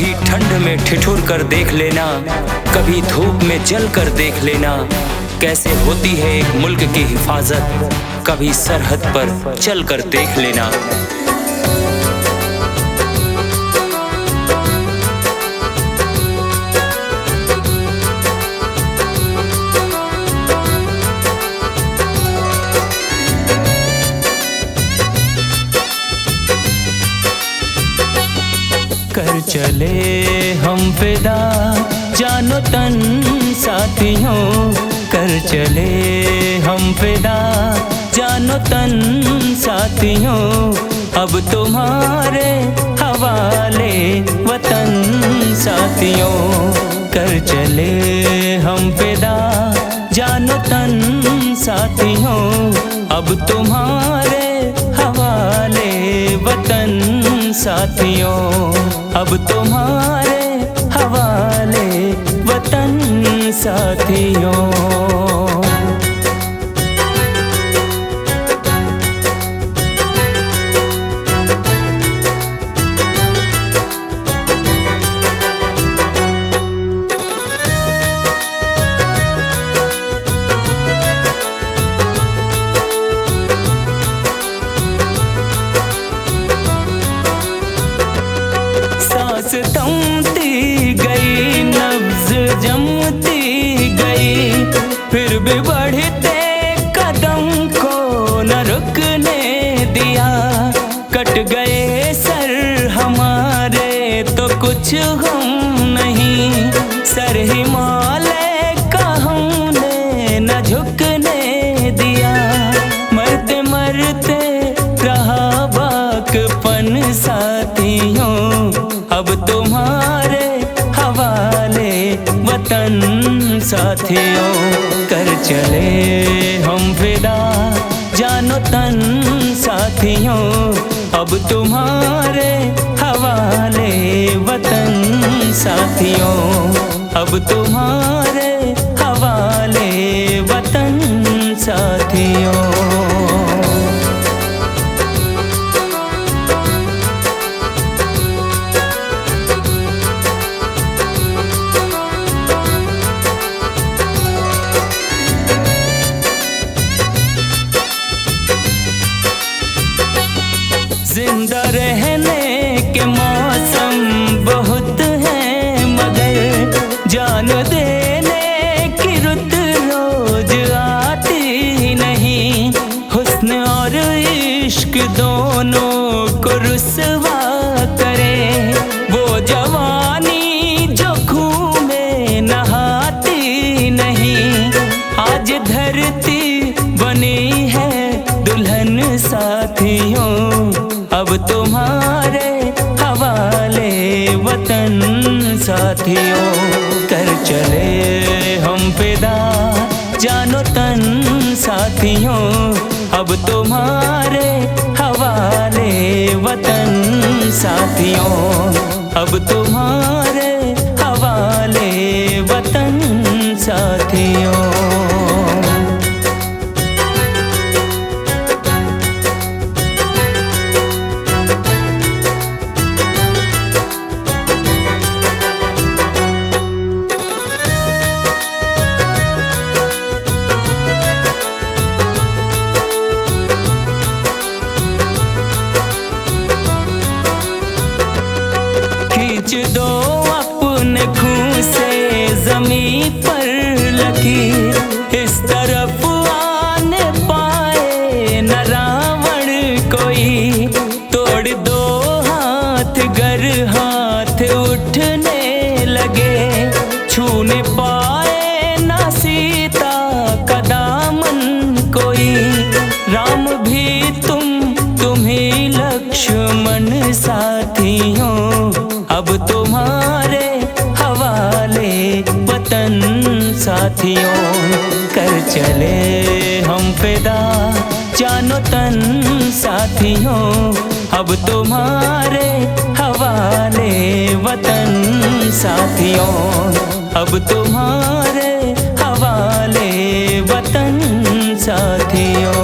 कभी ठंड में ठिठुर कर देख लेना, कभी धूप में जल कर देख लेना, कैसे होती है एक मुल्क की हिफाजत, कभी सरहद पर चल कर देख लेना। कर चले हम फिदा जानो तन साथियों, कर चले हम फिदा जानो तन साथियों, अब तुम्हारे हवाले वतन साथियों। कर चले हम फिदा जानो तन साथियों, अब तुम्हारे हवाले वतन साथियों, अब तुम्हारे हवाले वतन साथियों। सांस थमती गई, नब्ज जमती गई, फिर भी बढ़ते कदम को न रुकने दिया। कट गए सर हमारे तो कुछ गम नहीं, सर हिमालय का हमने न झुकने दिया। मरते मरते रहा बाकपन साथियों, अब तुम्हारे हवाले वतन साथियों। कर चले हम फिदा जानो तन साथियों, अब तुम्हारे हवाले वतन साथियों, अब तुम्हारे हवाले वतन साथियों। जिंदा रहने के मौसम बहुत हैं, मगर जान देने की रुत रोज आती नहीं। हुस्न और इश्क दोनों को रुसवा करे, वो जवानी जो खून में नहाती नहीं। आज धरती बनी है दुल्हन साथियों, अब तुम्हारे हवाले वतन साथियों। कर चले हम फिदा जानो तन साथियों, अब तुम्हारे हवाले वतन साथियों, अब तुम्हारे हवाले वतन साथियों। खींच दो अपने खून से ज़मीं पर लकीर, इस तरफ आने पाए न रावण कोई। तोड़ दो हाथ गर हाथ उठने लगे, छूने पाए न सीता का दामन कोई। राम भी तुम ही लक्ष्मण साथियों, अब तुम्हारे हवाले वतन साथियों। कर चले हम फिदा जानो तन साथियों, अब तुम्हारे हवाले वतन साथियों, अब तुम्हारे हवाले वतन साथियों।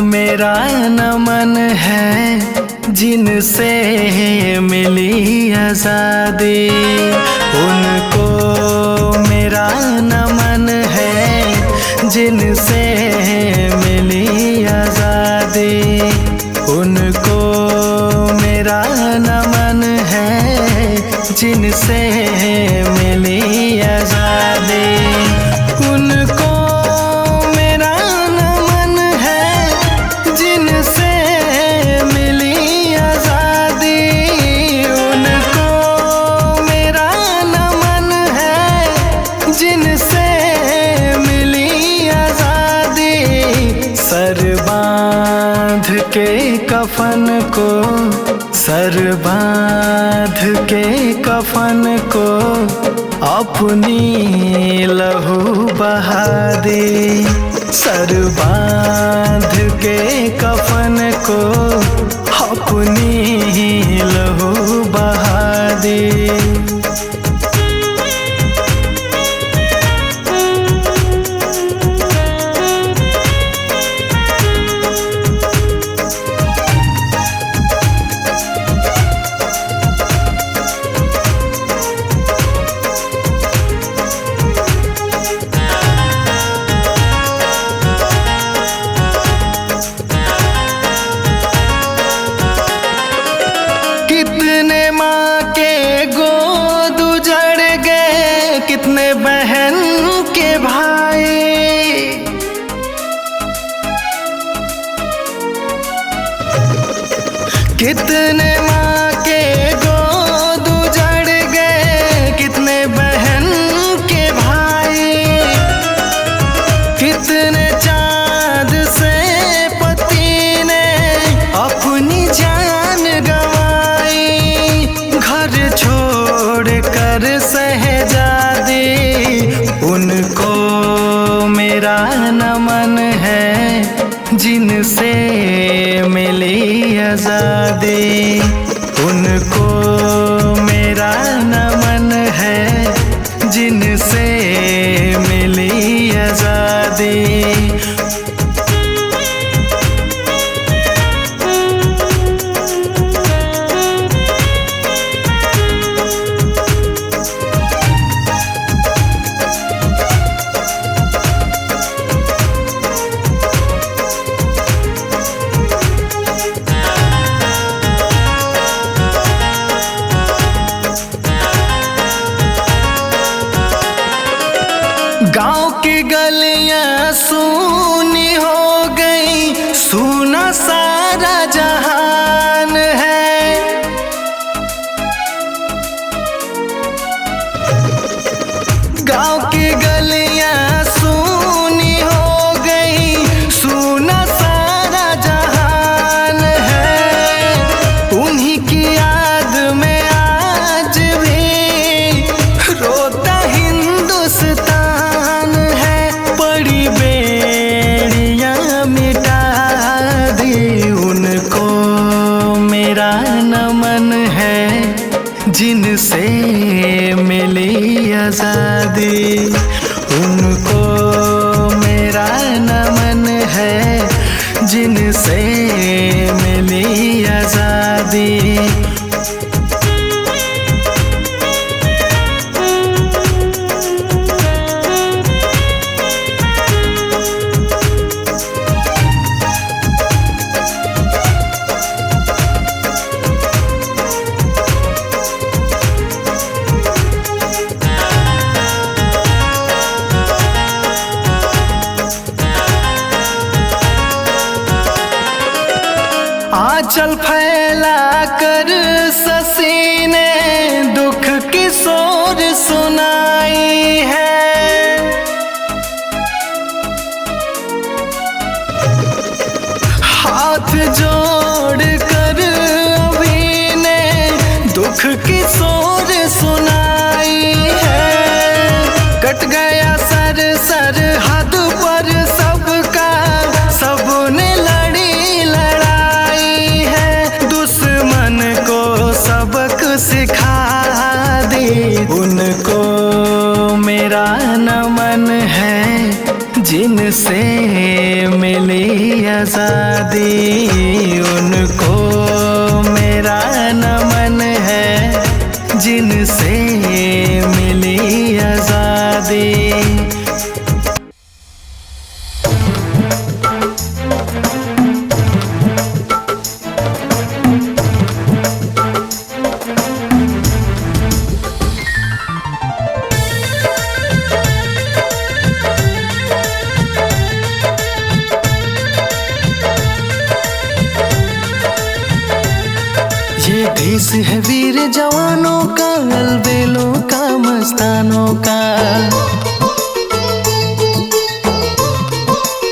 मेरा नमन है जिनसे मिली आज़ादी। उनको मेरा नमन है जिनसे मिली आज़ादी। उनको मेरा नमन है जिनसे मिली आज़ादी। उनको मेरा नमन है जिनसे मिली आज़ादी। उनको मेरा नमन है जिनसे मिली आज़ादी। सर बांध के कफन को, सर बांध के कफन को अपनी लहू बहा दे। सर बांध के कफन को अपनी लहू बहा दे। कितने माँ के गोद उजड़ गए, कितने बहन के भाई। कितने माँ के गोद उजड़ गए, कितने बहन के भाई। कितने चाँद से पति ने अपनी जान गंवाई। घर छोड़ कर शहजादी, उनको मेरा नमन है जिनसे मिली आज़ादी। उनको मेरा नमन है जिनसे मिली आज़ादी। गाँव की गलियां सूनी हो गई, सूना सारा जहान है। गाँव की गलियां सूनी हो गई, सूना सारा जहान है। उन्हीं की याद में आज भी रोता हिंदुस्तान है। बड़ी बेड़ियां मिटा दी, उनको मेरा नमन है जिनसे मिली आज़ादी। उनको मेरा नमन है जिनसे मिली आज़ादी। आंचल फैला कर शशि ने दुख की सोर सुनाई है। हाथ जोड़ कर अभी ने दुख की सोर सुनाई है। कट गया सर सरहद पर सबका, सबने लड़ी लड़ाई है। दुश्मन को सबक सिखा दी, उनको मेरा नमन है जिनसे मिली आजादी, उनको मेरा नमन है जिनसे मिली आजादी। ये देश है वीर जवानों का, अलबेलों का, मस्तानों का।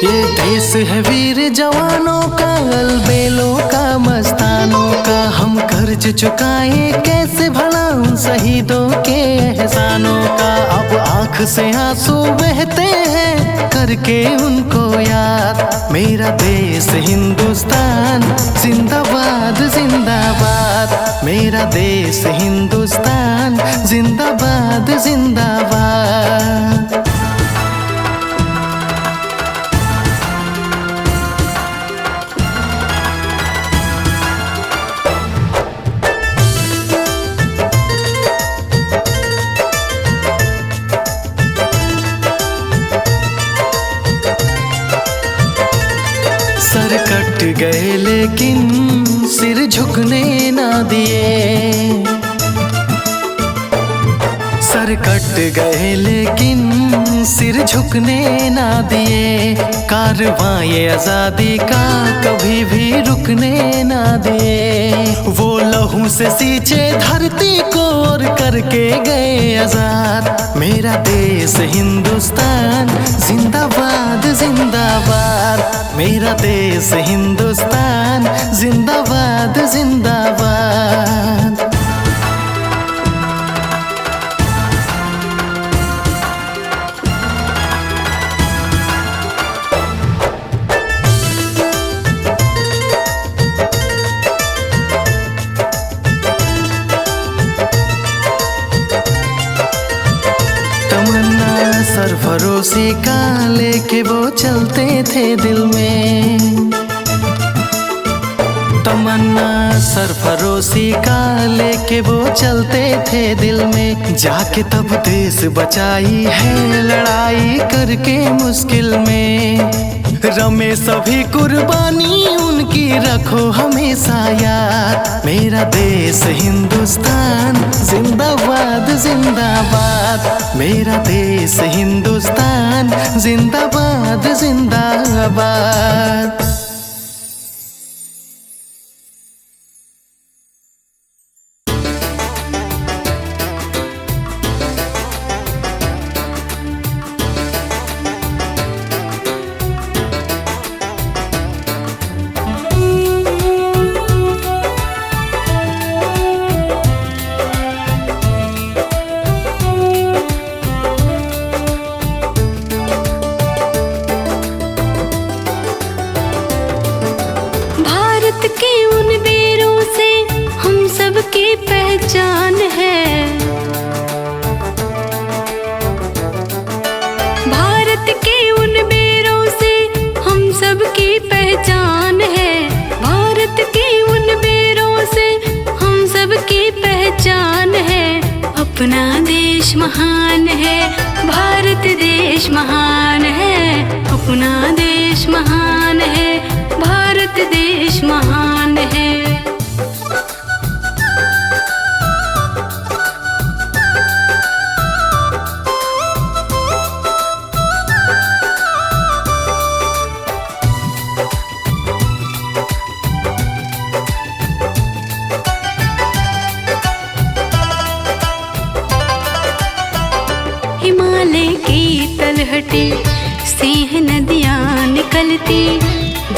ये देश है वीर जवानों का, अलबेलों का, मस्तानों का। हम कर्ज चुकाए कैसे भला उन शहीदों के एहसानों का। अब आँख से आंसू बहते हैं करके उनको याद। मेरा देश हिंदुस्तान जिंदाबाद जिंदाबाद, मेरा देश हिंदुस्तान जिंदाबाद जिंदाबाद। सर कट गए लेकिन सिर झुकने ना दिए। सर कट गए लेकिन सिर झुकने ना दिए। कारवां ये आजादी का कभी भी रुकने ना दिए। वो लहू से सींचे धरती को और करके गए आजाद। मेरा देश हिंदुस्तान जिंदाबाद जिंदाबाद, मेरा देश हिंदुस्तान जिंदाबाद जिंदाबाद। सरफरोशी का लेके वो चलते थे दिल में। तमन्ना सरफरोशी का लेके वो चलते थे दिल में। जाके तब देश बचाई है लड़ाई करके मुश्किल में। रमे सभी कुर्बानी उनकी रखो हमेशा याद। मेरा देश हिंदुस्तान जिंदाबाद जिंदाबाद, मेरा देश हिंदुस्तान जिंदाबाद जिंदाबाद। के उन वीरों से हम सब की पहचान है। भारत के उन वीरों से हम सब की पहचान है। भारत के उन वीरों से हम सब की पहचान है। अपना देश महान है, भारत देश महान है। अपना देश महान है, भारत देश महान है। हिमालय की तलहटी सिंह नदियाँ निकलती,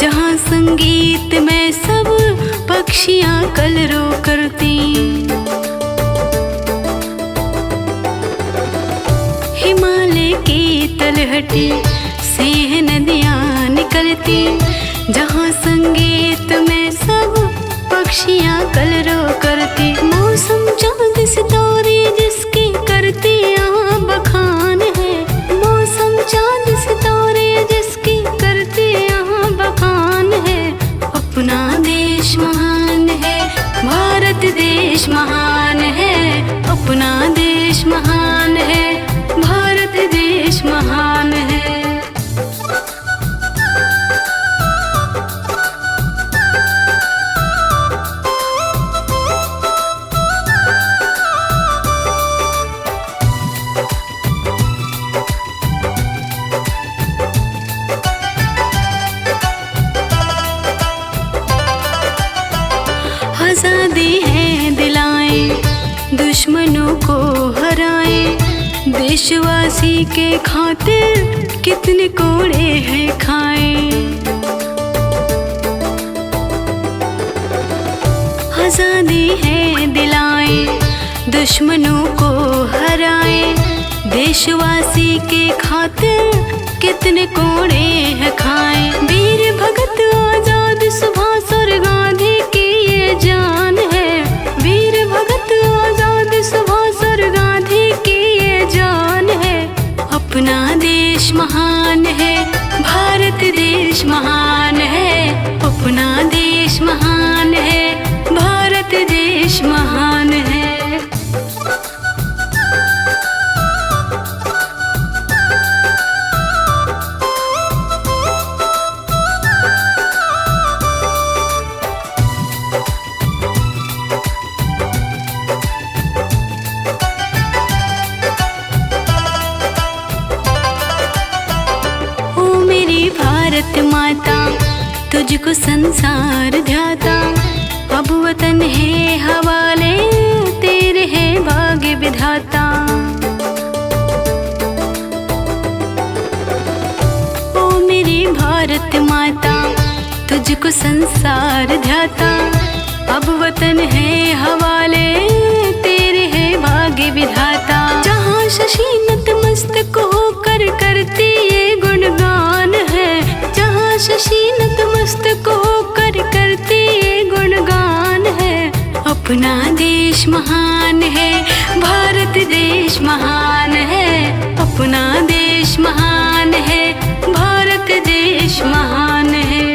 जहाँ संगीत में सब पक्षियाँ कलरव करती। हिमालय की तलहटी सिंह नदियाँ निकलती, जहाँ संगीत में सब पक्षियाँ कलरव करती। मौसम चाँद सितारे जिसकी करती यहाँ बखान है। मौसम चाँद सितारे जिसकी करती यहाँ बखान देश महान है, भारत देश महान है, अपना देश महान है, भारत देश महान है। आजादी है दिलाएं, दुश्मनों को हराएं, देशवासी के खातिर कितने कोड़े हैं खाएं। आजादी है दिलाएं, दुश्मनों को हराएं, देशवासी के खातिर कितने कोड़े हैं खाएं। वीर भगत आजाद सुभाष और गांधी की ये जान है, वीर भगत आजाद सुभाष और गांधी की ये जान है। अपना देश महान है, भारत देश महान है, अपना देश महान है, भारत देश महान है। भारत माता तुझको संसार ध्याता, अब वतन है हवाले तेरे है भाग्य विधाता। ओ मेरी भारत माता तुझको संसार ध्याता, अब वतन है हवाले तेरे है भाग्य विधाता। जहाँ शशि नतमस्तक होकर करती ये गुणगान है, जहाँ शशि नतमस्तक होकर करती ये गुणगान है। अपना देश महान है, भारत देश महान है, अपना देश महान है, भारत देश महान है।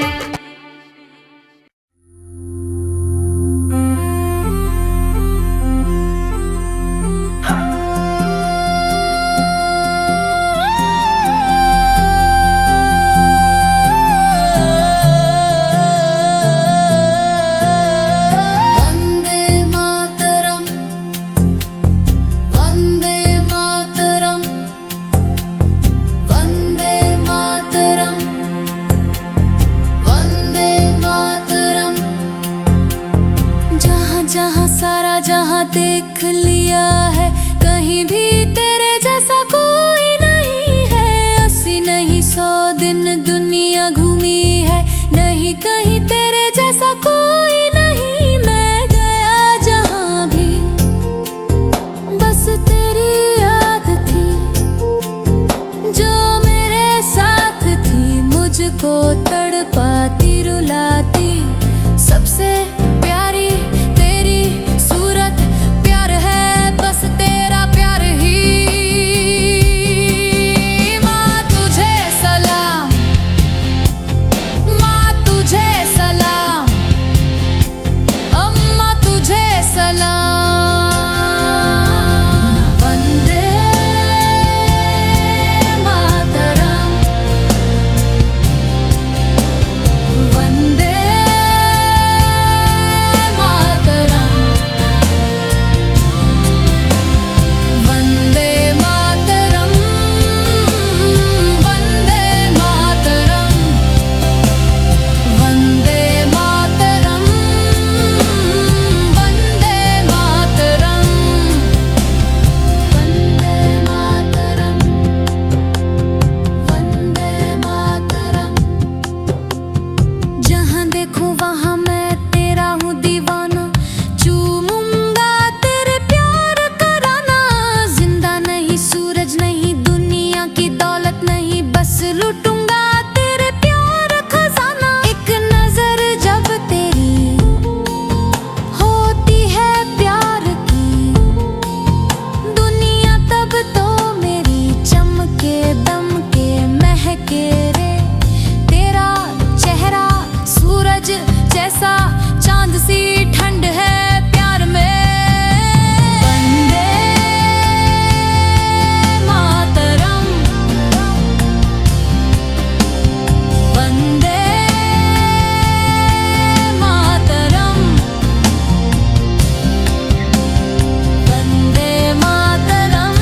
देख लिया है कहीं भी तेरे जैसा कोई नहीं है। 80 नहीं 100 दिन दुनिया घूमी है, नहीं कहीं तेरे जैसा कोई नहीं। मैं गया जहाँ भी बस तेरी याद थी, जो मेरे साथ थी मुझको तड़पाती रुलाती। सबसे प्यारी तेरी सूरत, प्यार है बस तेरा प्यार ही। माँ तुझे सलाम, माँ तुझे सलाम, अम्मा तुझे सलाम। वंदे मातरम, वंदे जैसा चांद सी ठंड है प्यार में। वंदे मातरम, वंदे मातरम, वंदे मातरम,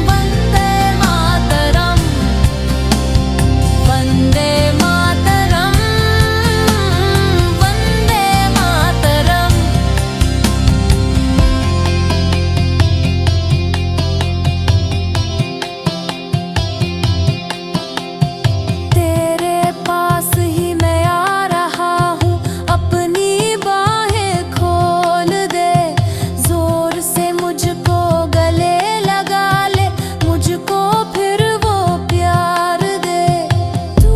वंदे मातरम, वंदे मातरम, वंदे मातरम। तेरे पास ही मैं आ रहा हूँ, अपनी बाहें खोल दे, जोर से मुझको गले लगा ले, मुझको फिर वो प्यार दे। तू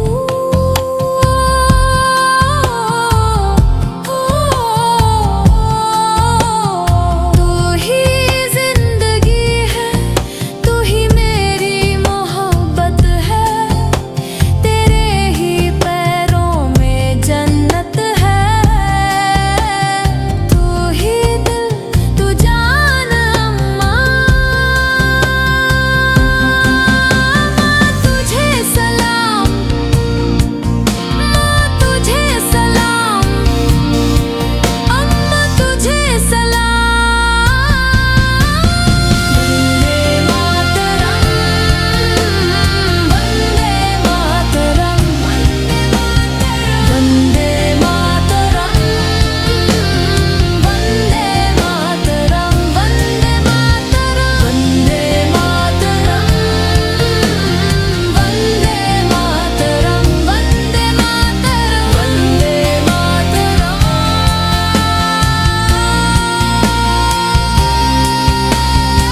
ही जिंदगी है, तू ही मेरी मोहब्बत है, तेरे ही पैरों में जन्नत है। तू ही दिल, तू जान अम्मा, माँ तुझे सलाम, माँ तुझे सलाम, अम्मा तुझे सलाम। वंदे मातरम, वंदे मातरम, वंदे मातरम, वंदे मातरम, वंदे मातरम, वंदे मातरम, वंदे मातरम,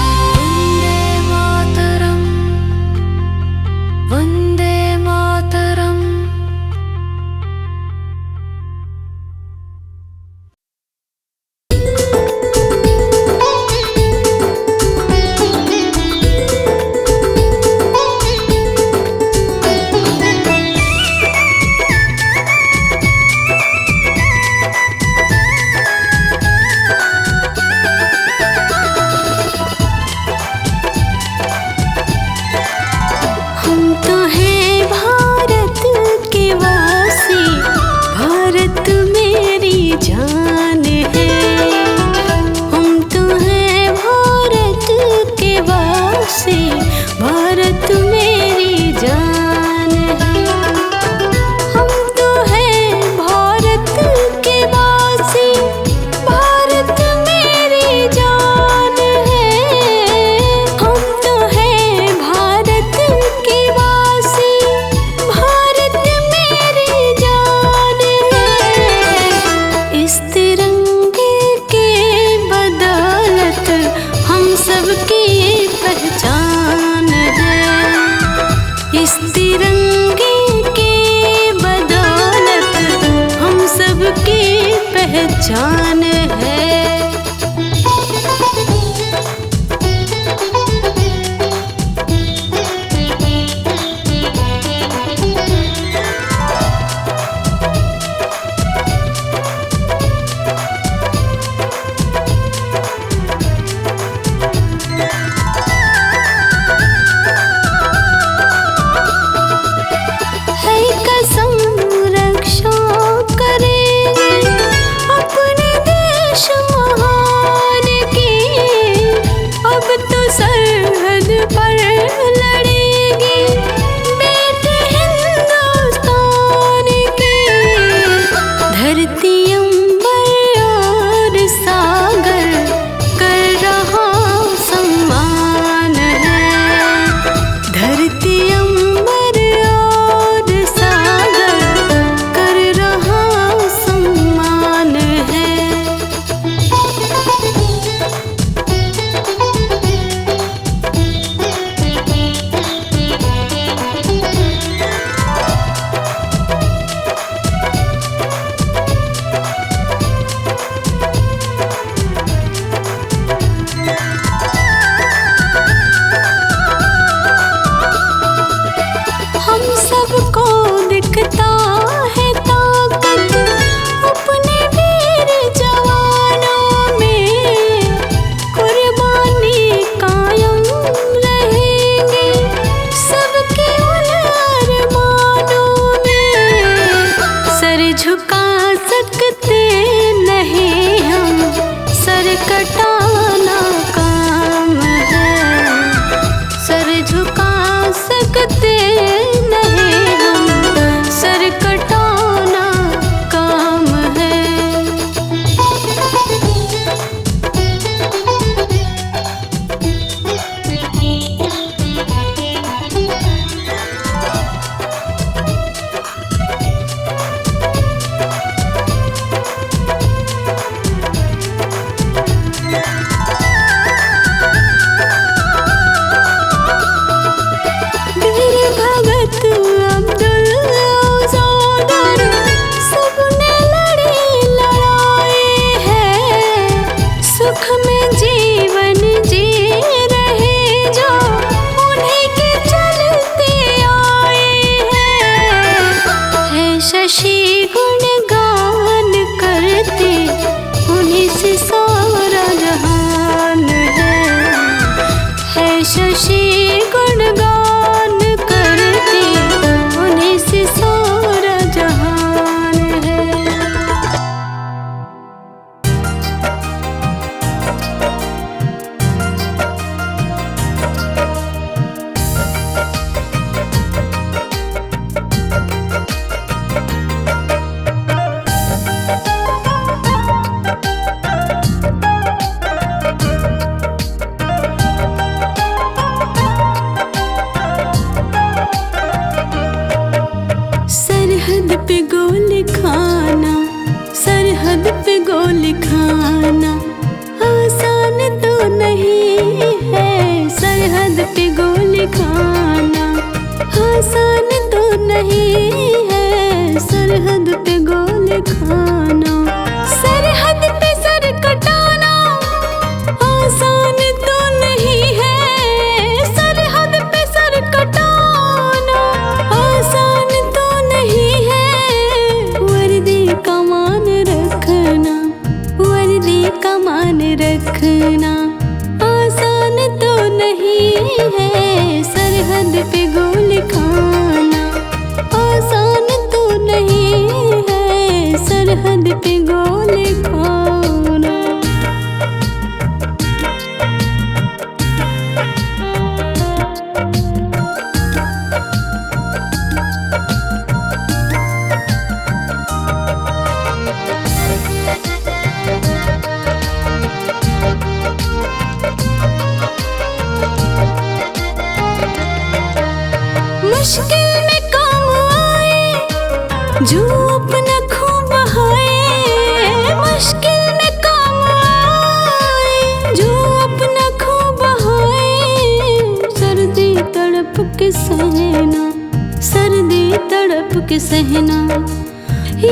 वंदे मातरम, वंदे मातरम। हम तो हैं भारत के वासी, भारत मेरी जान है। हम तो हैं भारत के वासी, भारत मेरी जान है। हम तो हैं भारत के वासी, भारत मेरी जान है। हम तो हैं भारत के वासी, भारत मेरी जान है। इस तिरंगे के बदौलत हम सबकी पहचान है। इस तिरंगे के बदौलत हम सबकी पहचान है। है कसम रक्षा करेंगे अपने गुणगान करते, उन्हीं से सारा जहान है शशि गुणगान करते, उन्हीं से सारा जहान है। सरहद पे गोली खाना, सरहद पे गोली खाना आसान तो नहीं है। सरहद पे गोली खाना आसान तो नहीं है। सरहद पे गोली खाना, सरहद पे सर कटाना आसान तो नहीं है। सरहद पे सर कटाना आसान तो नहीं है। वर्दी कमान रखना, वर्दी कमान रखना आसान तो नहीं है। सरहद पे गोली खाना आसान तो नहीं है। सरहद पे गोली खाना। मुश्किल में काम आए जो अपना खून बहाए। मुश्किल में काम आए जो अपना खून बहाए। सर्दी तड़प के सहना, सर्दी तड़प के सहना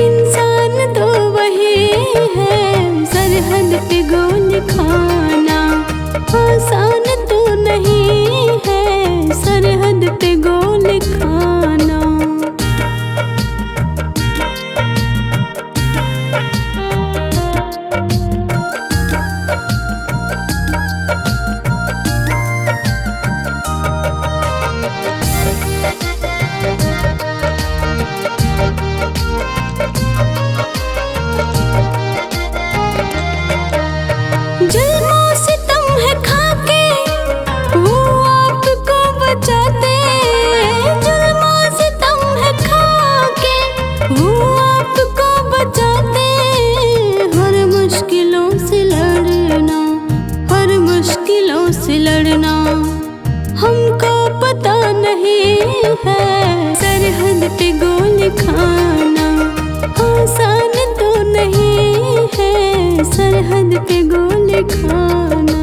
इंसान तो वही है। सरहद पे गोली खाना आसान तो नहीं है। सरहद पे गोली खाना। जुल्मों सितम है खाके वो आपको बचाते। जुल्मों सितम है खाके वो आपको बचाते। हर मुश्किलों से लड़ना, हर मुश्किलों से लड़ना हमको पता नहीं है। सरहद पे गोली खाना आसान तो नहीं है। सरहद पे गोली खाना।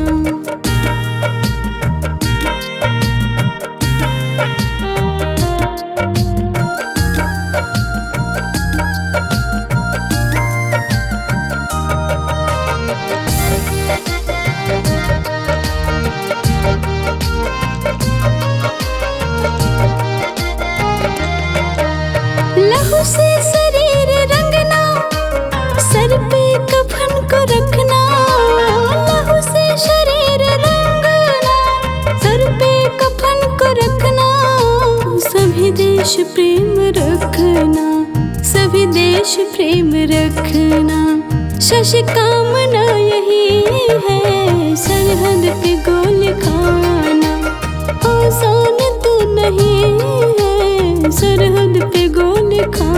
लहू से शरीर रंगना, सर पे कफन को रखना। लहू से शरीर रंगना, सर पे कफन को रखना। सभी देश प्रेम रखना, सभी देश प्रेम रखना। शशि कामना यही है। सरहद पे गोली खाना आसान तो नहीं है। सरहद पे गोली खाना।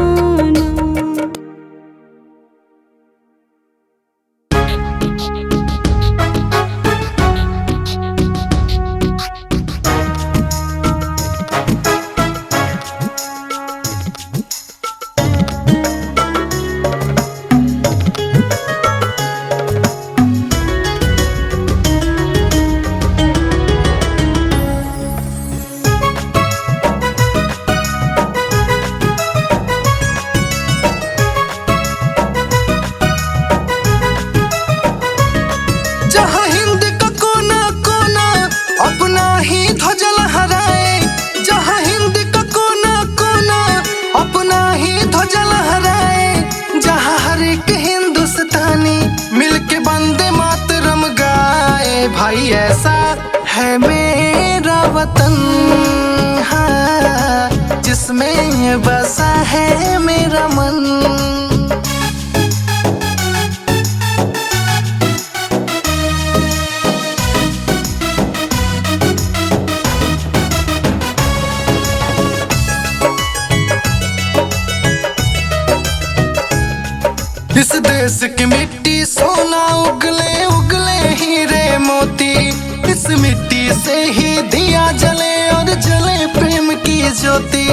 भाई ऐसा है मेरा वतन, हाँ, जिसमें बसा है मेरा मन। इस देश की मिट्टी सोना उगले उगले हीरे मोती, इस मिट्टी से ही दिया जले और जले प्रेम की ज्योति।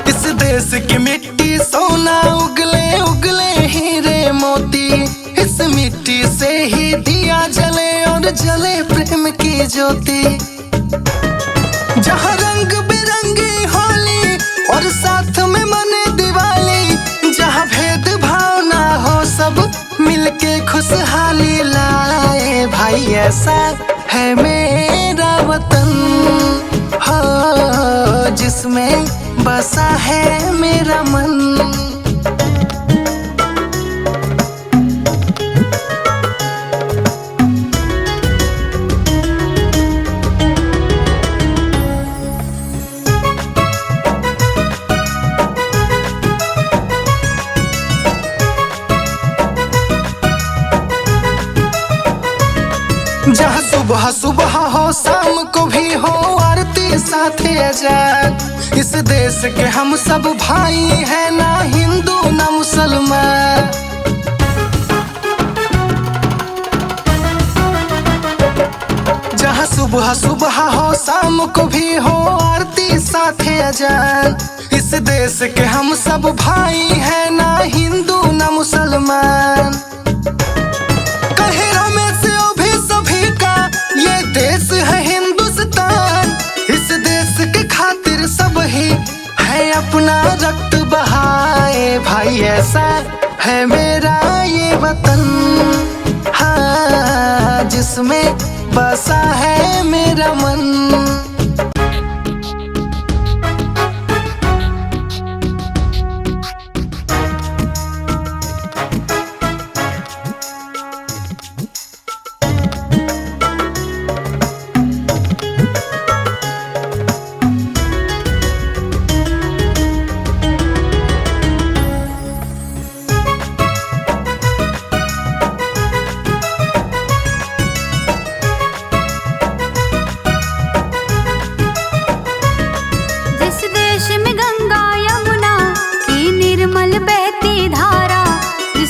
इस देश की मिट्टी सोना उगले उगले हीरे मोती, इस मिट्टी से ही दिया जले और जले प्रेम की ज्योति। जहाँ रंग बिरंगी होली और साथ में मने दिवाली, जहाँ भेद भाव ना हो सब मिलके खुशहाली लाए। भाई ऐसा है मेरा वतन, हो जिसमें बसा है मेरा मन। जहाँ सुबह सुबह हो शाम को भी हो आरती साथे अजान, इस देश के हम सब भाई हैं ना हिंदू ना मुसलमान। जहाँ सुबह सुबह हो शाम को भी हो आरती साथे अजान, इस देश के हम सब भाई हैं ना हिंदू ना मुसलमान। ये देश है हिंदुस्तान, इस देश के खातिर सब ही है अपना रक्त बहाए। भाई ऐसा है मेरा ये वतन, हाँ, जिसमें बसा है मेरा मन।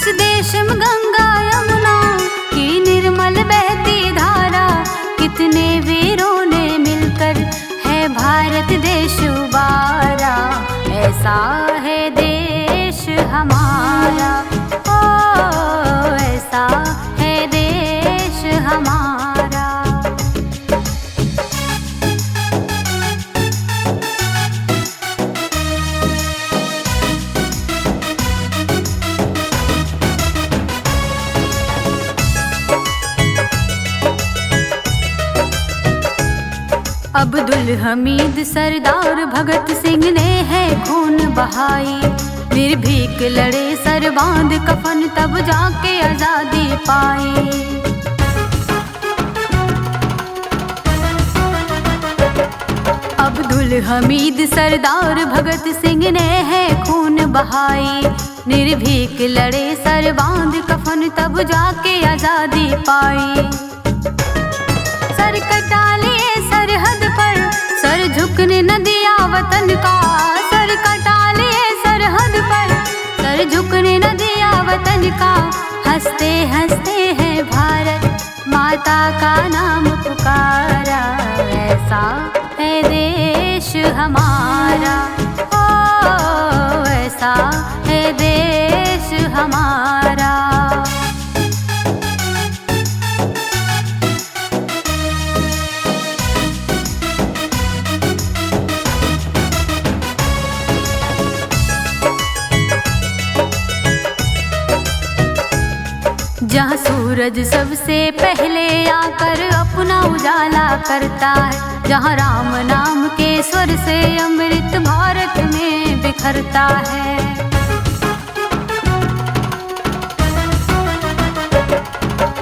देश में गंगा यमुना की निर्मल बहती धारा, कितने वीरों ने मिलकर है भारत देश उबारा। ऐसा है देश हमारा, ओ ऐसा है देश हमारा। अब्दुल हमीद सरदार भगत सिंह ने है खून बहाई, निर्भीक लड़े सर बांध कफन तब जाके आजादी पाई। अब्दुल हमीद सरदार भगत सिंह ने है खून बहाई, निर्भीक लड़े सर बांध कफन तब जाके आजादी पाई। सर कटा लिए सरहद पर, सर झुकने न दिया वतन का। सर कटा लिए सरहद पर, सर झुकने न दिया वतन का। हंसते हंसते हैं भारत माता का नाम पुकारा। ऐसा है देश हमारा, ओ ऐसा है देश हमारा। जहाँ सूरज सबसे पहले आकर अपना उजाला करता है, जहाँ राम नाम के स्वर से अमृत भारत में बिखरता है।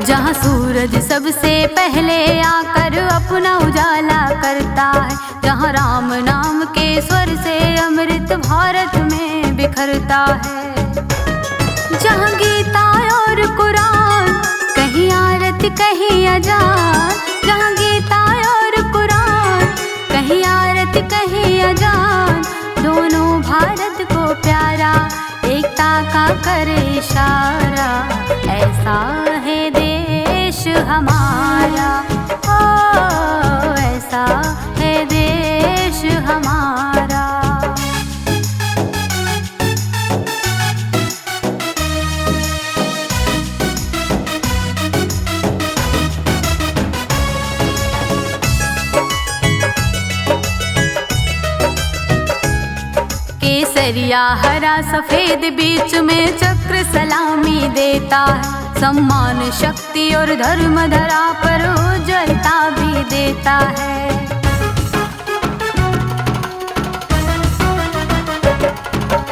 जहाँ सूरज सबसे पहले आकर अपना उजाला करता है, जहाँ राम नाम के स्वर से अमृत भारत में बिखरता है, जहाँ गीता और कुरान कहीं आरत कहीं अजान, जहाँ गीता और कुरान कहीं आरत कहीं अजान, दोनों भारत को प्यारा एकता का करे इशारा, ऐसा है देश हमारा, ओ ऐसा है देश हमारा। केसरिया हरा सफेद बीच में चक्र सलामी देता है, सम्मान शक्ति और धर्म धरा पर उज्ज्वलता भी देता है।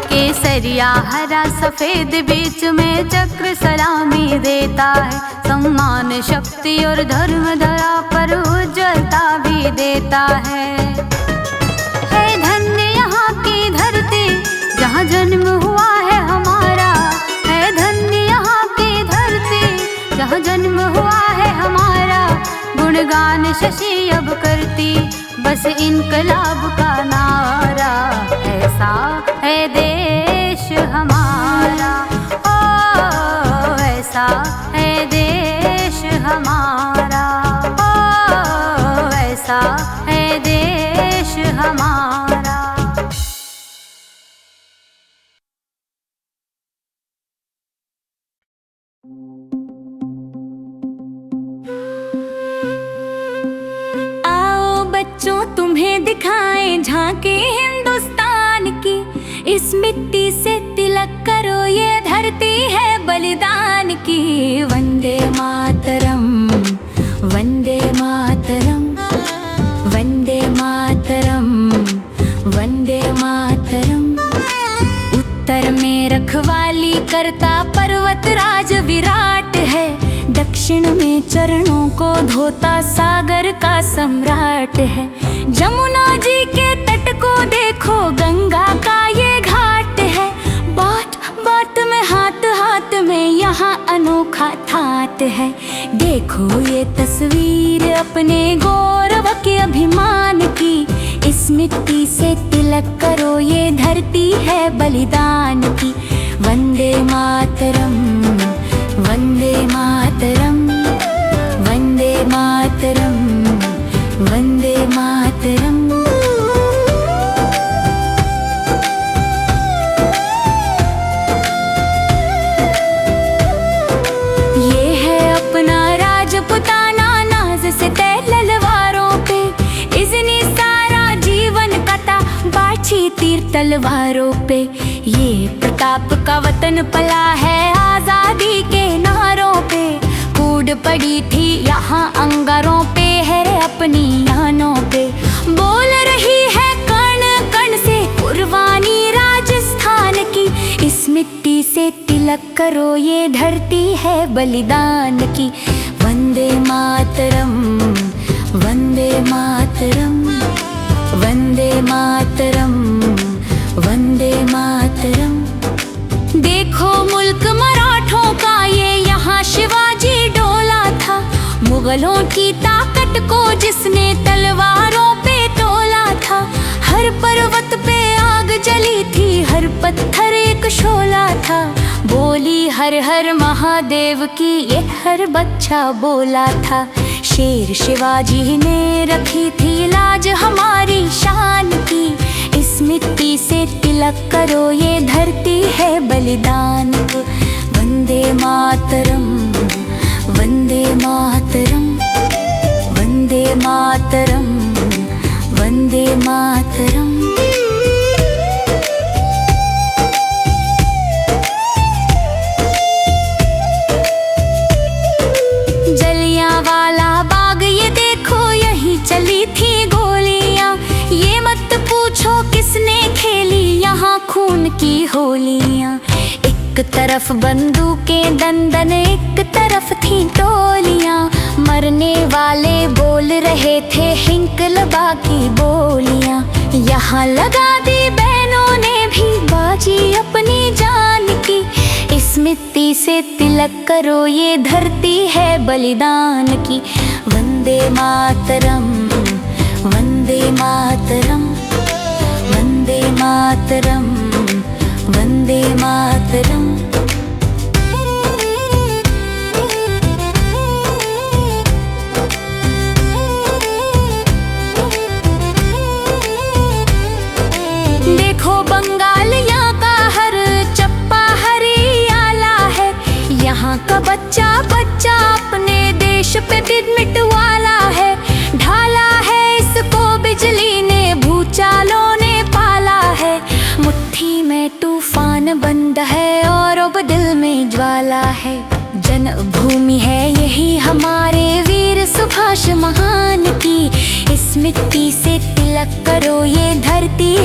केसरिया हरा सफेद बीच में चक्र सलामी देता है, सम्मान शक्ति और धर्म धरा पर उज्ज्वलता भी देता है। धन्य यहाँ की धरती जहाँ जन्म हुआ है हमारा, है धन्य यहाँ की धरती जहाँ जन्म हुआ है हमारा, गुणगान शशि अब करती बस इनकलाब का नारा, ऐसा है देश हमारा, ओ ऐसा है देश हमारा, ओ ऐसा है देश हमारा। आओ बच्चों तुम्हें दिखाएं झांकी हिंदुस्तान की, इस मिट्टी से तिलक करो ये धरती है बलिदान की। वंदे मातरम, वंदे मातरम, वंदे मातरम, वंदे मातरम। उत्तर में रखवाली करता पर्वत राज विराट है, दक्षिण में चरणों को धोता सागर का सम्राट है। जमुना जी के तट को देखो गंगा का ये घाट है, बाट बाट में हाथ हाथ में यहाँ अनोखा ठाट है। देखो ये तस्वीर अपने गौरव के अभिमान की, इस मिट्टी से तिलक करो ये धरती है बलिदान की। वंदे मातरम, वंदे मातरम, वंदे मातरम, वंदे मातरम। ये है अपना राजपुताना, नाज से तय तलवारों पे इतनी सारा जीवन कटा, बाछी तीर तलवारों पे। ये प्रताप का वतन पला है आजादी के नारों पे, कूद पड़ी थी यहाँ अंगारों पे है अपनी यानों पे। बोल रही है कण कण से कुर्बानी राजस्थान की, इस मिट्टी से तिलक करो ये धरती है बलिदान की। वंदे मातरम, वंदे मातरम, वंदे मातरम, वंदे मातरम। देखो मुल्क मराठों का ये यहाँ शिवाजी डोला था, मुगलों की ताकत को जिसने तलवारों पे तोला था। हर पर्वत पे आग जली थी, हर पत्थर एक शोला था। बोली हर हर महादेव की ये हर बच्चा बोला था। शेर शिवाजी ने रखी थी लाज हमारी शान की, इस मिट्टी से तिलक करो ये धरती है बलिदान की। वंदे मातरम, वंदे मातरम, वंदे मातरम, वंदे मातरम। जलियांवाला बाग ये देखो यहीं चली थी गोलियां, ये मत पूछो किसने खेली यहाँ खून की होलियां। एक तरफ बंदूकें दंदन, एक तरफ थी टोलियां। मरने वाले बोल रहे थे हिंकलबा की बोलियां। यहाँ लगा दी बहनों ने भी बाजी अपनी जान की। इस मिट्टी से तिलक करो, ये धरती है बलिदान की। वंदे मातरम, वंदे मातरम, वंदे मातरम, वंदे मातरम। देखो बंगाल यहाँ का हर चप्पा हरियाला है। यहाँ का बच्चा बच्चा अपने देश पे मिट वाला है। ढाला है इसको बिजली ने, भूचालों ने पाला है। मुट्ठी में तूफान बंद है और अब दिल में ज्वाला है। जन्मभूमि है यही हमारे वीर सुभाष महान की। इस मिट्टी से तिलक करो, ये धरती